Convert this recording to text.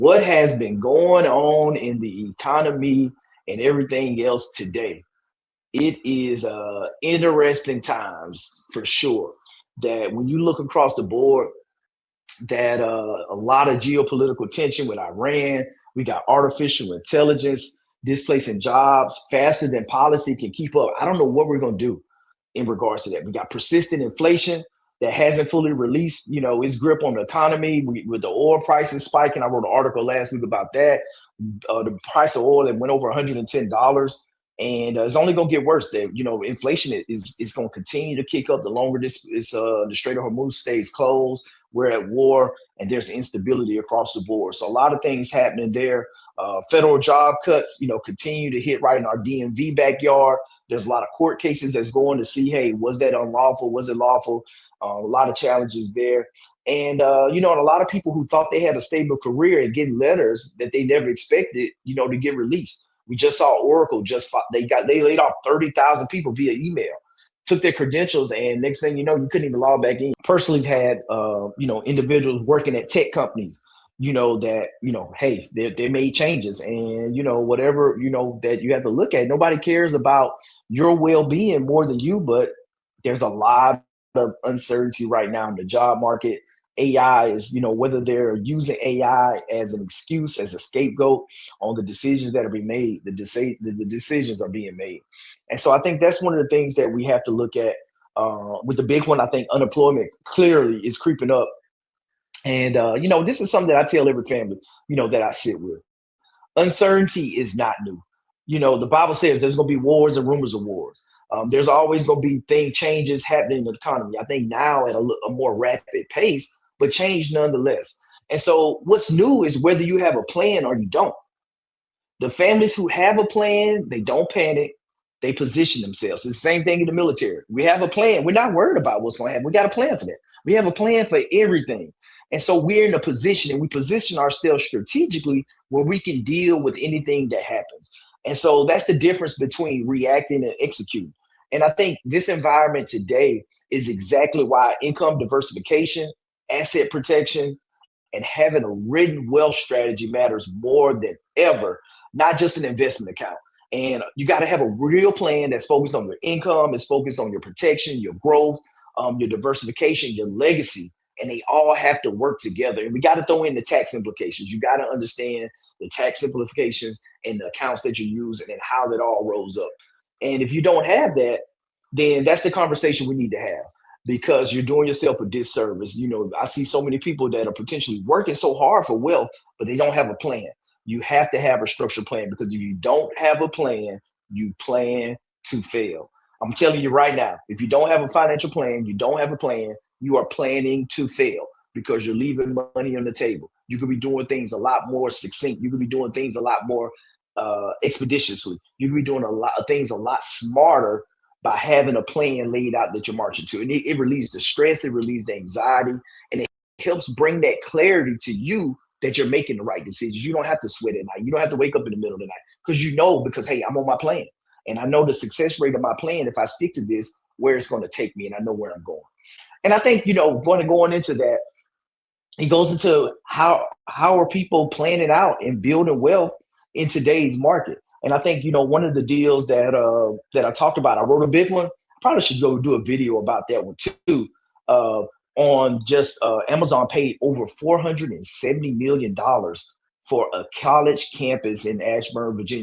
what has been going on in the economy and everything else today. It is interesting times for sure. That when you look across the board, that a lot of geopolitical tension with Iran, we got artificial intelligence displacing jobs faster than policy can keep up. I don't know what we're going to do in regards to that. We got persistent inflation that hasn't fully released, its grip on the economy with the oil prices spiking. I wrote an article last week about that. The price of oil that went over $110, and it's only going to get worse. That inflation is going to continue to kick up the longer the Strait of Hormuz stays closed. We're at war, and there's instability across the board. So a lot of things happening there. Federal job cuts, continue to hit right in our DMV backyard. There's a lot of court cases that's going to see, hey, was that unlawful? Was it lawful? A lot of challenges there. And, and a lot of people who thought they had a stable career and getting letters that they never expected, to get released. We just saw Oracle they laid off 30,000 people via email, took their credentials, and next thing you know, you couldn't even log back in. Personally had, individuals working at tech companies, that, hey, they made changes, and, whatever, that you have to look at. Nobody cares about your well-being more than you, but there's a lot of uncertainty right now in the job market. AI is, whether they're using AI as an excuse, as a scapegoat on the decisions that are being made, the decisions are being made. And so I think that's one of the things that we have to look at. With the big one, I think unemployment clearly is creeping up. And, this is something that I tell every family, that I sit with. Uncertainty is not new. The Bible says there's going to be wars and rumors of wars. There's always going to be changes happening in the economy. I think now at a more rapid pace, but change nonetheless. And so what's new is whether you have a plan or you don't. The families who have a plan, they don't panic. They position themselves. It's the same thing in the military. We have a plan. We're not worried about what's going to happen. We got a plan for that. We have a plan for everything. And so we're in a position, and we position ourselves strategically where we can deal with anything that happens. And so that's the difference between reacting and executing. And I think this environment today is exactly why income diversification, asset protection, and having a written wealth strategy matters more than ever, not just an investment account. And you got to have a real plan that's focused on your income, it's focused on your protection, your growth, your diversification, your legacy. And they all have to work together. And we got to throw in the tax implications. You got to understand the tax implications and the accounts that you're using and how that all rolls up. And if you don't have that, then that's the conversation we need to have, because you're doing yourself a disservice. I see so many people that are potentially working so hard for wealth, but they don't have a plan. You have to have a structured plan, because if you don't have a plan, you plan to fail. I'm telling you right now, if you don't have a financial plan, you don't have a plan, you are planning to fail, because you're leaving money on the table. You could be doing things a lot more succinct. You could be doing things a lot more expeditiously. You could be doing a lot of things a lot smarter by having a plan laid out that you're marching to. And it relieves the stress, it relieves the anxiety, and it helps bring that clarity to you that you're making the right decisions. You don't have to sweat at night. You don't have to wake up in the middle of the night, because, hey, I'm on my plan. And I know the success rate of my plan, if I stick to this, where it's going to take me, and I know where I'm going. And I think, going into that, it goes into how are people planning out and building wealth in today's market. And I think, one of the deals that I talked about, I wrote a big one. I probably should go do a video about that one too. On just Amazon paid over $470 million for a college campus in Ashburn, Virginia.